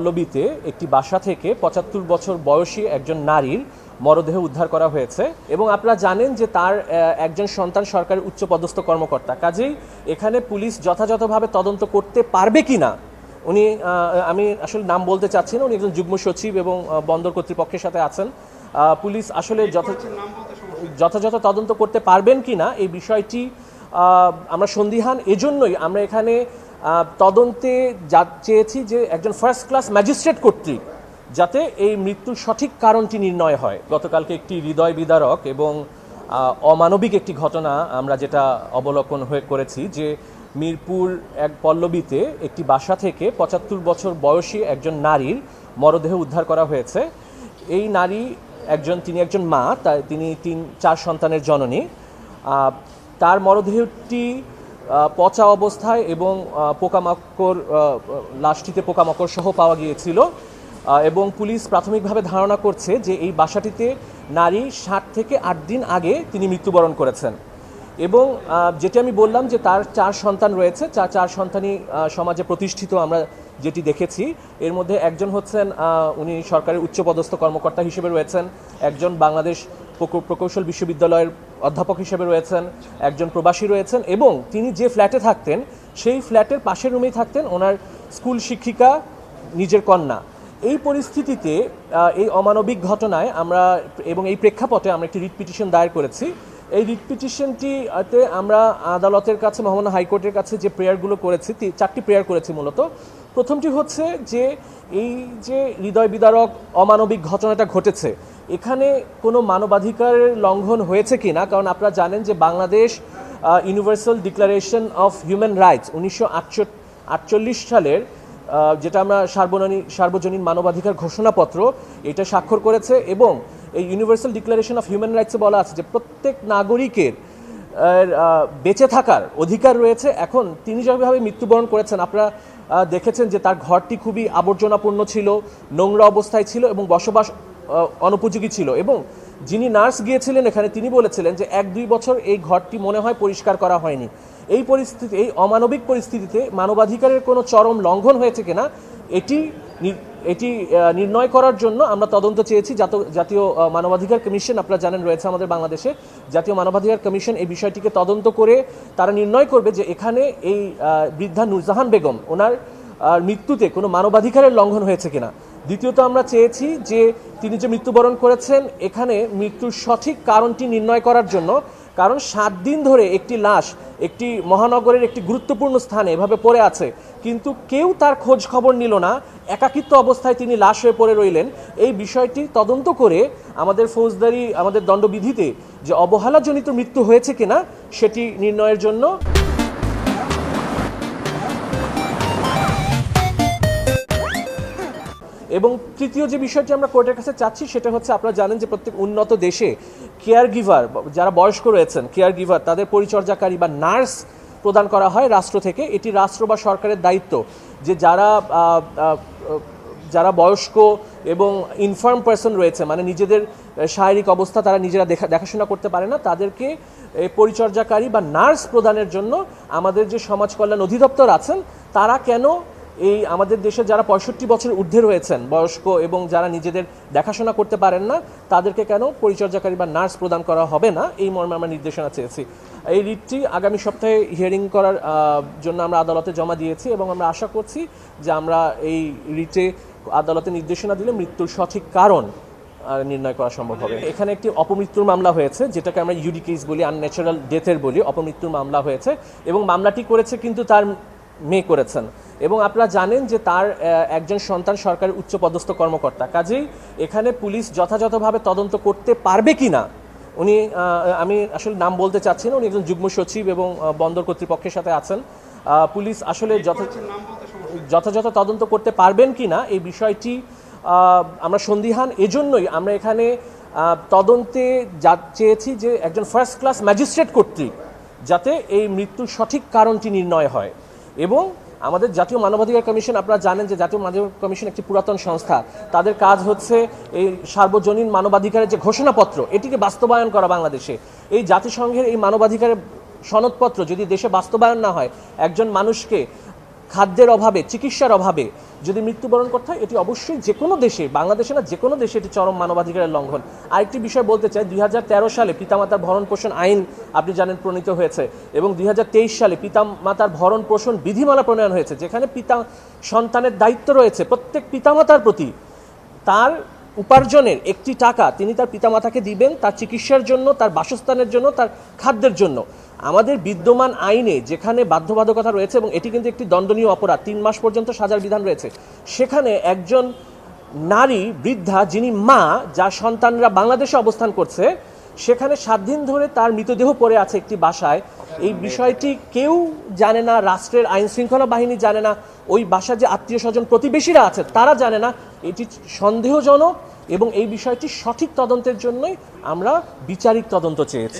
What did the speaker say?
পল্লবীতে একটি বাসা থেকে ৭৫ বছর বয়সী একজন নারীর মরদেহ উদ্ধার করা হয়েছে এবং আপনারা জানেন যে তার একজন সন্তান সরকারি উচ্চপদস্থ কর্মকর্তা। কাজেই এখানে পুলিশ যথাযথভাবে তদন্ত করতে পারবে কিনা, উনি আমি আসলে নাম বলতে চাচ্ছি না, উনি একজন যুগ্ম সচিব এবং বন্দর কর্তৃপক্ষের সাথে আছেন। পুলিশ আসলে যথাযথ তদন্ত করতে পারবেন কিনা এই বিষয়টি আমরা সন্দিহান। এজন্যই আমরা এখানে তদন্তে চেয়েছি যে একজন ফার্স্ট ক্লাস ম্যাজিস্ট্রেট কর্তৃক যাতে এই মৃত্যুর সঠিক কারণটি নির্ণয় হয়। গতকালকে একটি হৃদয় বিদারক এবং অমানবিক একটি ঘটনা আমরা যেটা অবলোকন করেছি যে মিরপুর এক পল্লবীতে একটি বাসা থেকে ৭৫ বছর বয়সী একজন নারীর মরদেহ উদ্ধার করা হয়েছে। এই নারী তিনি একজন মা, তিনি ৩-৪ সন্তানের জননী। তার মরদেহটি পচা অবস্থায় এবং পোকামাকড় লাশটিতে পোকামাকড় সহ পাওয়া গিয়েছিল এবং পুলিশ প্রাথমিকভাবে ধারণা করছে যে এই বাসাটিতে নারী ৭ থেকে ৮ দিন আগে তিনি মৃত্যুবরণ করেছেন এবং যেটি আমি বললাম যে তার ৪ সন্তান রয়েছে, ৪ সন্তানই সমাজে প্রতিষ্ঠিত। আমরা যেটি দেখেছি এর মধ্যে একজন হচ্ছেন উনি সরকারের উচ্চপদস্থ কর্মকর্তা হিসেবে রয়েছেন, একজন বাংলাদেশ প্রকৌশল বিশ্ববিদ্যালয়ের অধ্যাপক হিসেবে রয়েছেন, একজন প্রবাসী রয়েছেন এবং তিনি যে ফ্ল্যাটে থাকতেন সেই ফ্ল্যাটের পাশের রুমেই থাকতেন ওনার স্কুল শিক্ষিকা নিজের কন্যা। এই পরিস্থিতিতে এই অমানবিক ঘটনায় আমরা এবং এই প্রেক্ষাপটে আমরা একটি রিট পিটিশন দায়ের করেছি। এই রিট পিটিশনটিতে আমরা আদালতের কাছে, মহামান্য হাইকোর্টের কাছে যে প্রেয়ারগুলো করেছি, 4টি প্রেয়ার করেছি মূলত। প্রথমটি হচ্ছে যে এই যে হৃদয় বিদারক অমানবিক ঘটনাটা ঘটেছে এখানে কোনো মানবাধিকারের লঙ্ঘন হয়েছে কি না, কারণ আপনারা জানেন যে Bangladesh universal declaration of human rights 1948 সালের যেটা আমরা সার্বজনীন মানবাধিকার ঘোষণাপত্র এটা স্বাক্ষর করেছে এবং এই ইউনিভার্সাল ডিক্লারেশন অফ হিউম্যান রাইটসে বলা আছে যে প্রত্যেক নাগরিকের বেঁচে থাকার অধিকার রয়েছে। এখন তিনি যেভাবে মৃত্যুবরণ করেছেন আপনারা দেখেছেন যে তার ঘরটি খুবই আবর্জনাপূর্ণ ছিল, নোংরা অবস্থায় ছিল এবং বসবাস অনুপযোগী ছিল এবং যিনি নার্স গিয়েছিলেন এখানে তিনি বলেছিলেন যে 1-2 বছর এই ঘরটি মনে হয় পরিষ্কার করা হয়নি। এই পরিস্থিতি, এই অমানবিক পরিস্থিতিতে মানবাধিকারের কোনো চরম লঙ্ঘন হয়েছে কিনা এটি নির্ণয় করার জন্য আমরা তদন্ত চেয়েছি। জাতীয় মানবাধিকার কমিশন আপনারা জানেন রয়েছে আমাদের বাংলাদেশে, জাতীয় মানবাধিকার কমিশন এই বিষয়টিকে তদন্ত করে তারা নির্ণয় করবে যে এখানে এই বৃদ্ধা নূরজাহান বেগম ওনার মৃত্যুতে কোনো মানবাধিকারের লঙ্ঘন হয়েছে কিনা। দ্বিতীয়ত আমরা চেয়েছি যে তিনি যে মৃত্যুবরণ করেছেন এখানে মৃত্যুর সঠিক কারণটি নির্ণয় করার জন্য, কারণ 7 দিন ধরে একটি লাশ একটি মহানগরের একটি গুরুত্বপূর্ণ স্থানে এভাবে পড়ে আছে কিন্তু কেউ তার খোঁজ খবর নিল না, একাকিত্ব অবস্থায় তিনি লাশ হয়ে পড়ে রইলেন। এই বিষয়টি তদন্ত করে আমাদের ফৌজদারি, আমাদের দণ্ডবিধিতে যে অবহেলাজনিত মৃত্যু হয়েছে কিনা সেটি নির্ণয়ের জন্য। এবং তৃতীয় যে বিষয়টি আমরা কোর্টের কাছে চাচ্ছি সেটা হচ্ছে আপনারা জানেন যে প্রত্যেক উন্নত দেশে কেয়ার গিভার, যারা বয়স্ক রয়েছেন কেয়ার গিভার, তাদের পরিচর্যাকারী বা নার্স প্রদান করা হয় রাষ্ট্র থেকে। এটি রাষ্ট্র বা সরকারের দায়িত্ব যে যারা বয়স্ক এবং ইনফার্ম পার্সন রয়েছে, মানে নিজেদের শারীরিক অবস্থা তারা নিজেরা দেখাশোনা করতে পারে না, তাদেরকে পরিচর্যাকারী বা নার্স প্রদানের জন্য আমাদের যে সমাজ কল্যাণ অধিদপ্তর আছেন তারা কেন এই আমাদের দেশে যারা 65 বছরের ঊর্ধ্বে রয়েছেন বয়স্ক এবং যারা নিজেদের দেখাশোনা করতে পারেন না তাদেরকে কেন পরিচর্যাকারী বা নার্স প্রদান করা হবে না, এই মর্মে আমরা নির্দেশনা চেয়েছি। এই রিটটি আগামী সপ্তাহে হিয়ারিং করার জন্য আমরা আদালতে জমা দিয়েছি এবং আমরা আশা করছি যে আমরা এই রিটে আদালতে নির্দেশনা দিলে মৃত্যুর সঠিক কারণ নির্ণয় করা সম্ভব হবে। এখানে একটি অপমৃত্যুর মামলা হয়েছে, যেটাকে আমরা ইউডি কেস বলি, আনন্যাচারাল ডেথের বলি, অপমৃত্যুর মামলা হয়েছে এবং মামলাটি করেছে কিন্তু তার মেয়ে করেছেন এবং আপনারা জানেন যে তার একজন সন্তান সরকারের উচ্চপদস্থ কর্মকর্তা। কাজেই এখানে পুলিশ যথাযথভাবে তদন্ত করতে পারবে কিনা, উনি আমি আসলে নাম বলতে চাচ্ছি না, উনি একজন যুগ্ম সচিব এবং বন্দর কর্তৃপক্ষের সাথে আছেন। পুলিশ আসলে যথাযথ তদন্ত করতে পারবেন কিনা এই বিষয়টি আমরা সন্দিহান। এজন্যই আমরা এখানে তদন্তে চেয়েছি যে একজন ফার্স্ট ক্লাস ম্যাজিস্ট্রেট কর্তৃক যাতে এই মৃত্যুর সঠিক কারণটি নির্ণয় হয়। এবং আমাদের জাতীয় মানবাধিকার কমিশন, আপনারা জানেন যে জাতীয় মানবাধিকার কমিশন একটি পুরাতন সংস্থা, তাদের কাজ হচ্ছে এই সার্বজনীন মানবাধিকারের যে ঘোষণাপত্র এটিকে বাস্তবায়ন করা। বাংলাদেশে এই জাতিসংঘের এই মানবাধিকারের সনদপত্র যদি দেশে বাস্তবায়ন না হয়, একজন মানুষকে খাদ্যের অভাবে, চিকিৎসার অভাবে যদি মৃত্যুবরণ করতে হয়, এটি অবশ্যই যে কোনো দেশে, বাংলাদেশে না যে কোনো দেশে এটি চরম মানবাধিকারের লঙ্ঘন। আরেকটি বিষয় বলতে চাই, 2013 সালে পিতামাতার ভরণ পোষণ আইন আপনি জানেন প্রণীত হয়েছে, এবং 2023 সালে পিতামাতার ভরণ পোষণ বিধিমালা প্রণয়ন হয়েছে, যেখানে সন্তানের দায়িত্ব রয়েছে প্রত্যেক পিতামাতার প্রতি তার উপার্জনের একটি টাকা তিনি তার পিতামাতাকে দিবেন, তার চিকিৎসার জন্য, তার বাসস্থানের জন্য, তার খাদ্যের জন্য। আমাদের বিদ্যমান আইনে যেখানে বাধ্যবাধকতা রয়েছে, এবং এটি কিন্তু একটি দণ্ডনীয় অপরাধ, 3 মাস পর্যন্ত সাজার বিধান রয়েছে, সেখানে একজন নারী বৃদ্ধা যিনি মা, যার সন্তানরা বাংলাদেশে অবস্থান করছে, সেখানে 7 দিন ধরে তার মৃতদেহ পড়ে আছে একটি বাসায়। এই বিষয়টি কেউ জানে না, রাষ্ট্রের আইন শৃঙ্খলা বাহিনী জানে না, ওই বাসার যে আত্মীয় স্বজন প্রতিবেশীরা আছে তারা জানে না। এটি সন্দেহজনক এবং এই বিষয়টি সঠিক তদন্তের জন্যই আমরা বিচারিক তদন্ত চেয়েছি।